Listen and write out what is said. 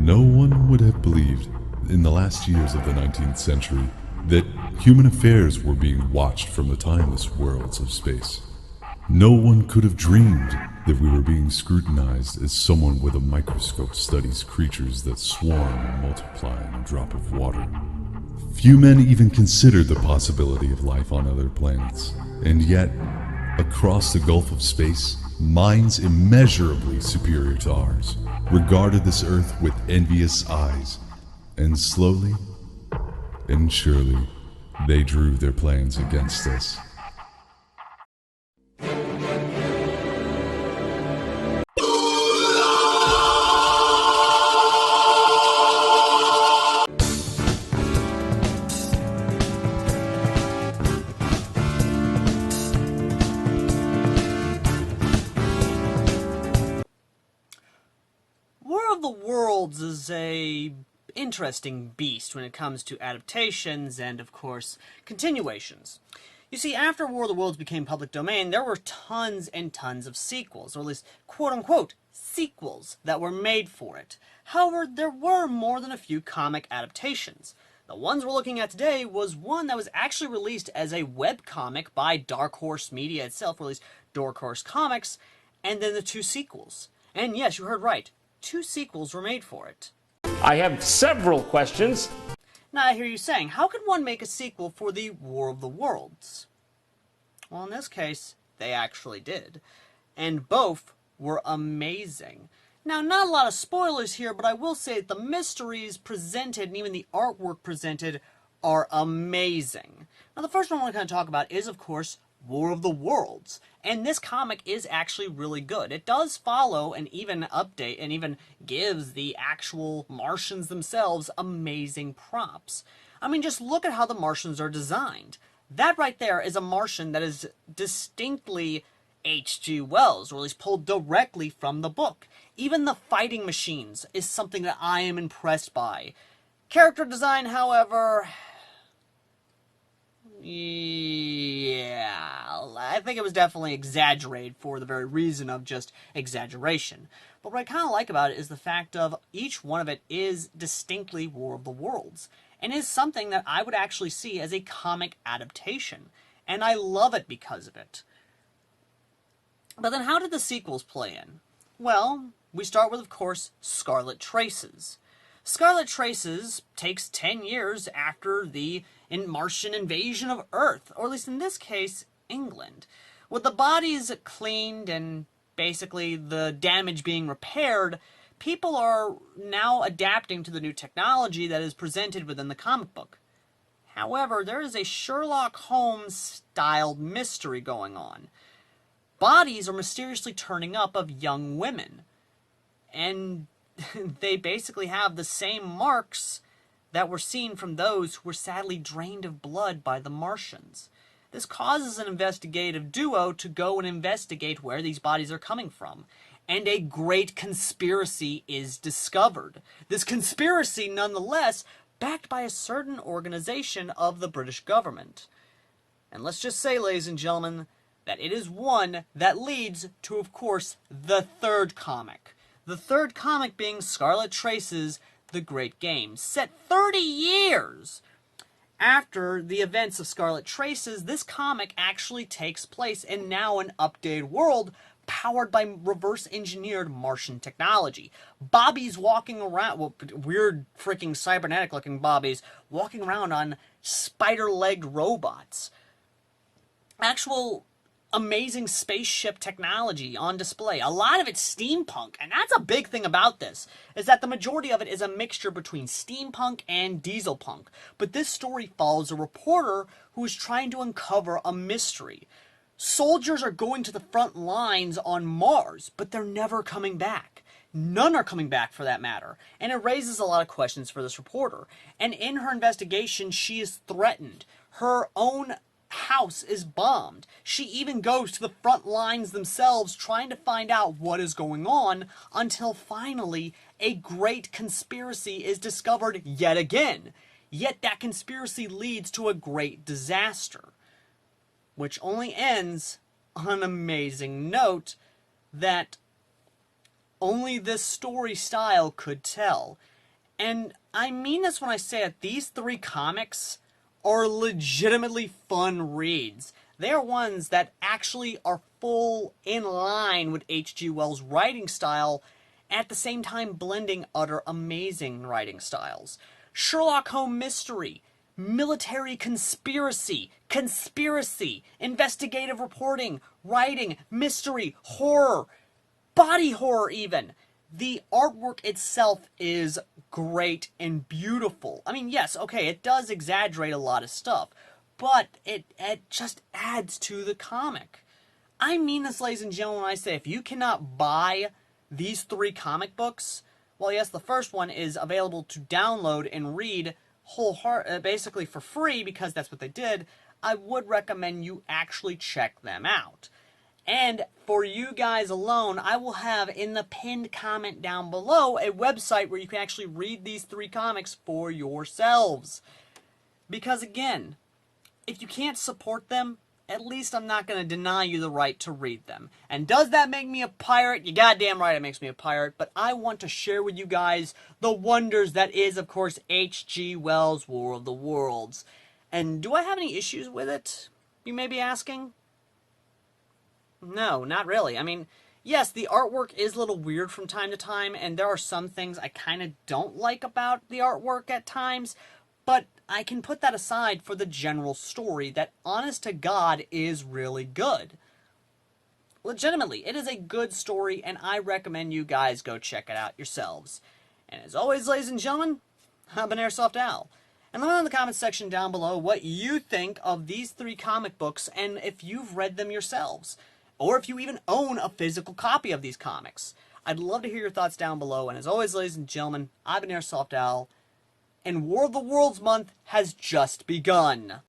No one would have believed in the last years of the 19th century that human affairs were being watched from the timeless worlds of space. No one could have dreamed that we were being scrutinized as someone with a microscope studies creatures that swarm and multiply in a drop of water. Few men even considered the possibility of life on other planets, and yet, across the gulf of space, minds immeasurably superior to ours regarded this Earth with envious eyes, and slowly and surely they drew their plans against us. War of the Worlds is a interesting beast when it comes to adaptations and, of course, continuations. You see, after War of the Worlds became public domain, there were tons and tons of sequels, or at least quote-unquote sequels, that were made for it. However, there were more than a few comic adaptations. The ones we're looking at today was one that was actually released as a webcomic by Dark Horse Media itself, or at least Dark Horse Comics, and then the two sequels. And yes, you heard right. Two sequels were made for it. I have several questions. Now I hear you saying, how could one make a sequel for the War of the Worlds? Well, in this case, they actually did. And both were amazing. Now, not a lot of spoilers here, but I will say that the mysteries presented and even the artwork presented are amazing. Now, the first one I want to kind of talk about is, of course, War of the Worlds. And this comic is actually really good. It does follow and even update and even gives the actual Martians themselves amazing props. I mean, just look at how the Martians are designed. That right there is a Martian that is distinctly H.G. Wells, or at least pulled directly from the book. Even the fighting machines is something that I am impressed by. Character design, however, yeah, I think it was definitely exaggerated for the very reason of just exaggeration. But what I kind of like about it is the fact of each one of it is distinctly War of the Worlds, and is something that I would actually see as a comic adaptation, and I love it because of it. But then how did the sequels play in? Well, we start with, of course, Scarlet Traces. Scarlet Traces takes 10 years after the Martian invasion of Earth, or at least in this case, England. With the bodies cleaned and basically the damage being repaired, people are now adapting to the new technology that is presented within the comic book. However, there is a Sherlock Holmes-styled mystery going on. Bodies are mysteriously turning up of young women, and they basically have the same marks that were seen from those who were sadly drained of blood by the Martians. This causes an investigative duo to go and investigate where these bodies are coming from, and a great conspiracy is discovered. This conspiracy, nonetheless, backed by a certain organization of the British government. And let's just say, ladies and gentlemen, that it is one that leads to, of course, the third comic. The third comic being Scarlet Traces, The Great Game. Set 30 years after the events of Scarlet Traces, this comic actually takes place in now an updated world powered by reverse-engineered Martian technology. Bobbies walking around, well, weird freaking cybernetic-looking Bobbies walking around on spider-legged robots. Actual amazing spaceship technology on display. A lot of it's steampunk, and that's a big thing about this, is that the majority of it is a mixture between steampunk and dieselpunk. But this story follows a reporter who is trying to uncover a mystery. Soldiers are going to the front lines on Mars, but they're never coming back. None are coming back, for that matter. And it raises a lot of questions for this reporter. And in her investigation, she is threatened. Her own house is bombed. She even goes to the front lines themselves trying to find out what is going on, until finally a great conspiracy is discovered yet again. Yet that conspiracy leads to a great disaster, which only ends on an amazing note that only this story style could tell. And I mean this when I say it, these three comics are legitimately fun reads. They are ones that actually are full in line with H.G. Wells' writing style, at the same time blending utter amazing writing styles. Sherlock Holmes mystery, military conspiracy, investigative reporting, writing, mystery, horror, body horror even. The artwork itself is great and beautiful. I mean, yes, okay, it does exaggerate a lot of stuff, but it just adds to the comic. I mean this, ladies and gentlemen, when I say if you cannot buy these three comic books, well, yes, the first one is available to download and read basically for free because that's what they did. I would recommend you actually check them out. And for you guys alone, I will have in the pinned comment down below a website where you can actually read these three comics for yourselves. Because again, if you can't support them, at least I'm not going to deny you the right to read them. And does that make me a pirate? You goddamn right it makes me a pirate. But I want to share with you guys the wonders that is, of course, H.G. Wells' War of the Worlds. And do I have any issues with it? You may be asking. No, not really. I mean, yes, the artwork is a little weird from time to time, and there are some things I kind of don't like about the artwork at times, but I can put that aside for the general story that, honest to God, is really good. Legitimately, it is a good story, and I recommend you guys go check it out yourselves. And as always, ladies and gentlemen, I've been Airsoft Al. And let me know in the comments section down below what you think of these three comic books, and if you've read them yourselves. Or if you even own a physical copy of these comics. I'd love to hear your thoughts down below. And as always, ladies and gentlemen, I've been Airsoft Al, and War of the Worlds month has just begun.